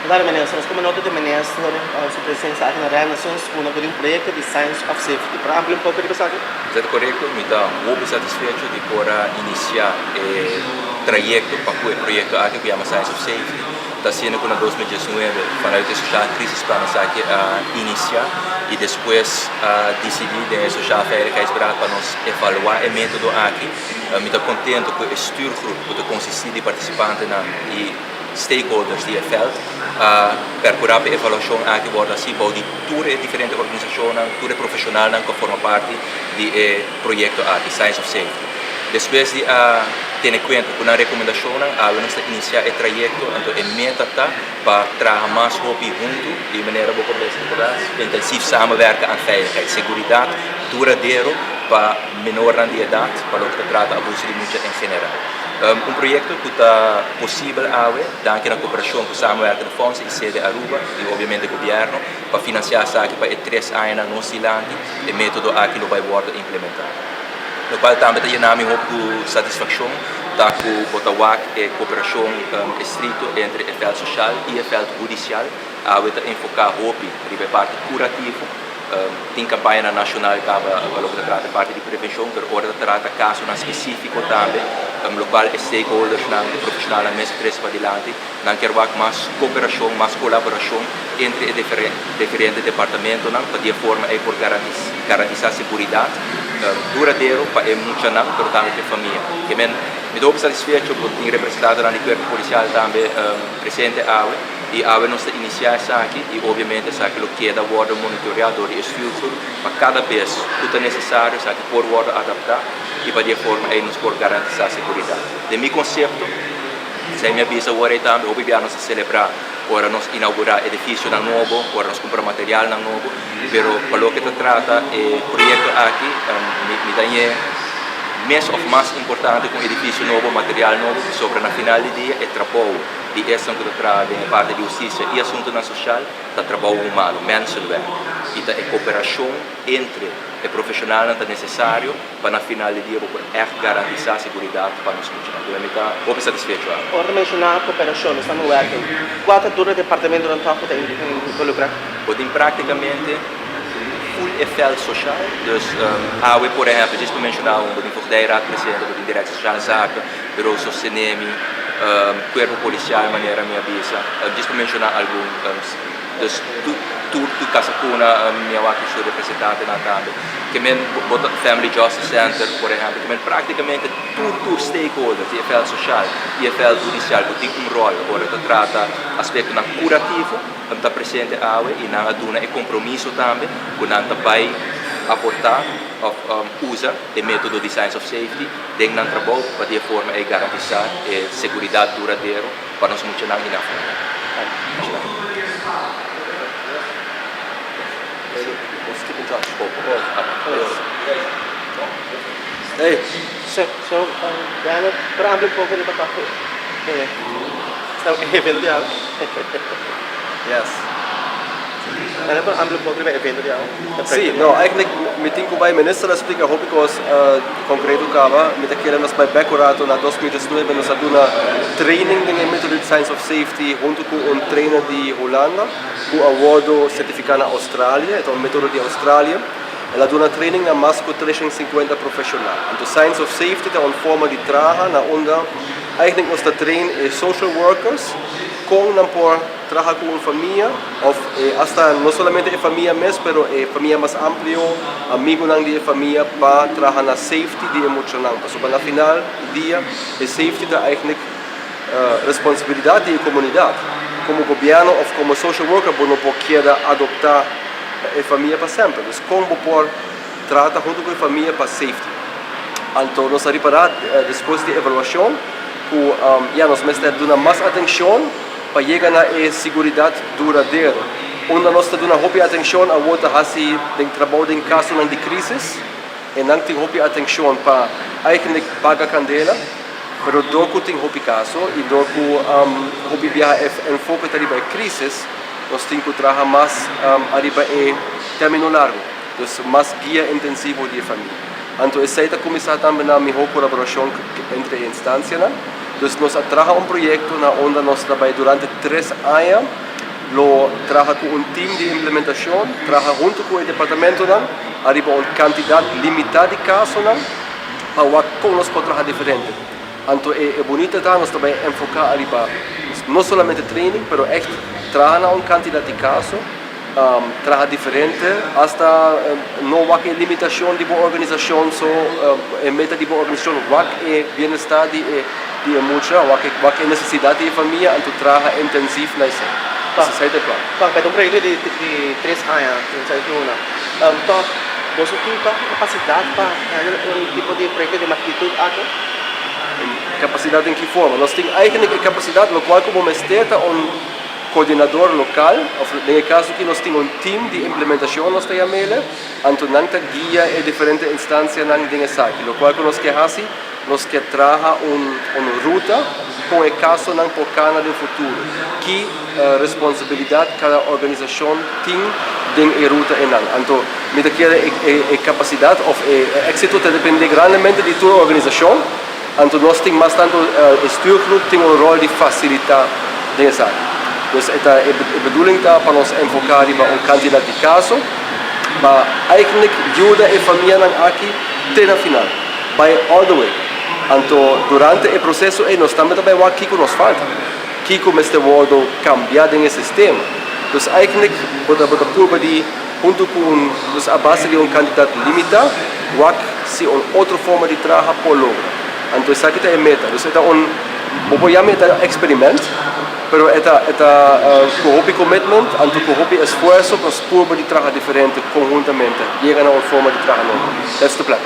Claro, ministro, nós como nota de ministro, sua presença aqui na Real Nações, com um projeto de Science of Safety. Para ampliar um pouco de coisa aqui? É correto, me dá muito satisfeito de poder iniciar o trajeto para o projeto aqui que chama Science of Safety. Está sendo que em 2019, para a social crise para nós aqui iniciar e depois decidir de social veiligheidsberaad para nós evaluar o método aqui. Me está contente que o stuurgroep que consiste de participantes e stakeholders die veld per curare evaluação anche guarda si di tutte le differenti organizzazioni, tutte professionali che fanno parte di progetto di Science of Safety. Depois de ter conta com a recomendação, vamos iniciar o trajeto e meta para trabalhar mais junto de maneira intensiv samenwerken aan veiligheid, seguridad duradouro para menores de idade, para o que trata abuso de mulher em geral. Projeto que está possível anche na cooperação com samenwerken de fondsen e sede Aruba e obviamente o governo para financiar aqui para 3 anos na Nova Zelândia e método aqui não vai ser implementado. No qual também tem muito satisfação da Botawak e cooperação estrito entre o veld social e o veld judicial, a enfocar a parte curativa. Tem campanha nacional que trata parte de prevenção, per ora trata caso específico também, no qual os stakeholders, os profissionais, mais três para adiante, não quer mais cooperação, mais colaboração entre os diferentes departamentos, para de forma a garantir a segurança duradouro para muita não, mas também para a família. Que me dou satisfeito por ter representado na corpo policial também presente e nós iniciar aqui e obviamente aqui o que é da guarda monitorado e estudo para cada vez tudo é necessário aqui por guarda adaptar e para de forma a nos por garantir a segurança. De meu conceito, se minha visa agora também obviamente nós celebrar ora nós inaugurar edifício novo, ora nós comprar material novo, pero para o que se trata o projeto aqui me dá mais importante com edifício novo, material novo, sobre na final do dia é trabalho de ação que trata da parte de justiça e assunto na social, da trabalho humano, mensenwerk. E da cooperação entre o profissional é necessário para na final do dia garantir a segurança para nós funcionários. Eu estou satisfeito. Ora mencionar a cooperação, estamos working. Qual é o departamento do topo tem involucrado? Praticamente full veld social. Dus por exemplo, just mencionar de Voogdijraad presidente de Directie Sociale Zaken, Bureau Sostenemi, Corpo Policial, maneira minha visa. Just mencionar alguns. Dus tu Casacuna, minha waki sou representante na também. Que bota Family Justice Center, por exemplo, que praticamente tudo stakeholders, de veld social e veld judicial, que tem rol, agora que trata aspecto curativo, está presente e na aduna e compromisso também, que não vai aportar usa o método de Science of Safety dentro do trabalho para de forma a garantir a segurança duradoura para nós funcionar na frente. Hey, so, Diana, para ampliar um pouco de batata. Está evento de algo. Yes. Para ampliar um pouco de evento de algo. Sim, não, eigenlijk meeting com o ministro explica hoop ik was concreto kava, met aquele nos bij Becorato na 2019 nos aduna training de método de Science of Safety junto com trainer de Holanda, com awardo certificado na Austrália, então método de Austrália. Ela dá training na mais de 350 profissionais. Então, Science of Safety é uma forma de trabalhar na onda. Eigenlijk nós trainamos social workers com não por trabalhar com uma família, ou hasta não somente a família mesmo, mas a família mais ampla, amigo não de família para trabalhar na safety de emocional. Então, na final do dia, a safety é eigenlijk responsabilidade da comunidade. Como governo ou como social worker, não pode adoptar a família para sempre. Então, como por tratar junto com a família para safety. Então, nós reparar depois da avaliação, que nós damos mais atenção para chegar na segurança duradoura. Onde nós damos atenção a outra hasi do trabalho em caso de crise, e não tem atenção para eigentlich pagar candela, mas doco tem caso e doco viajar em foco para crises. Nós temos que trabalhar mais arriba e termino largo, então mais guia intensivo de família. Então, essa é começar também na melhor colaboração entre instâncias. Então, nós trabalhamos projeto onde nós trabalhamos durante 3 anos lo trabaja con un team de implementación, trabaja junto con el departamento, arriba una cantidad limitada de casos, para con los trabajar diferente. Entonces es bonito nos también enfocar arriba, no solamente training, pero echt trabajar una cantidad de casos, trabajar diferente, hasta no hay limitación de organización, en meta de organización, hay bienestar de mucha, hay necesidad de familia, entonces trabaja intensivo en eso. Esse é o plano. Bom, para um projeto de 3 anos, não sei então, você tem capacidade para um tipo de projeto de magnitude aqui? Capacidade em que forma? Nós temos eigentlich capacidade, no qual como mestre um coordenador local, no caso que nós temos um time de implementação, nós temos a mele, então nós guia em diferentes instâncias nós temos aqui, no qual nós queremos nós que traga uma ruta com o caso não por cana do futuro, que responsabilidade cada organização tem de ruta em não. Então, me daquela capacidade ou êxito depende grandemente de tua organização. Então, nós temos mais tanto estuurgroep tem um rol de facilitar dessa. Dus esta é a bedoeling para nós enfocar em uma quantidade de casos, mas eigenlijk ajuda a família aqui até na final, by all the way. Então, durante o processo, nós também o que nos falta. Que este modo cambiar o sistema. Então, eigentlich, por de junto com a base de candidato limitado, se uma outra forma de trabalhar por logra. Então, essa aqui é a meta. Então, vou chamar de experimento, mas é commitment, então esforço para de trabalhar diferente conjuntamente, chegar a uma forma de trabalhar nova. That's the plan.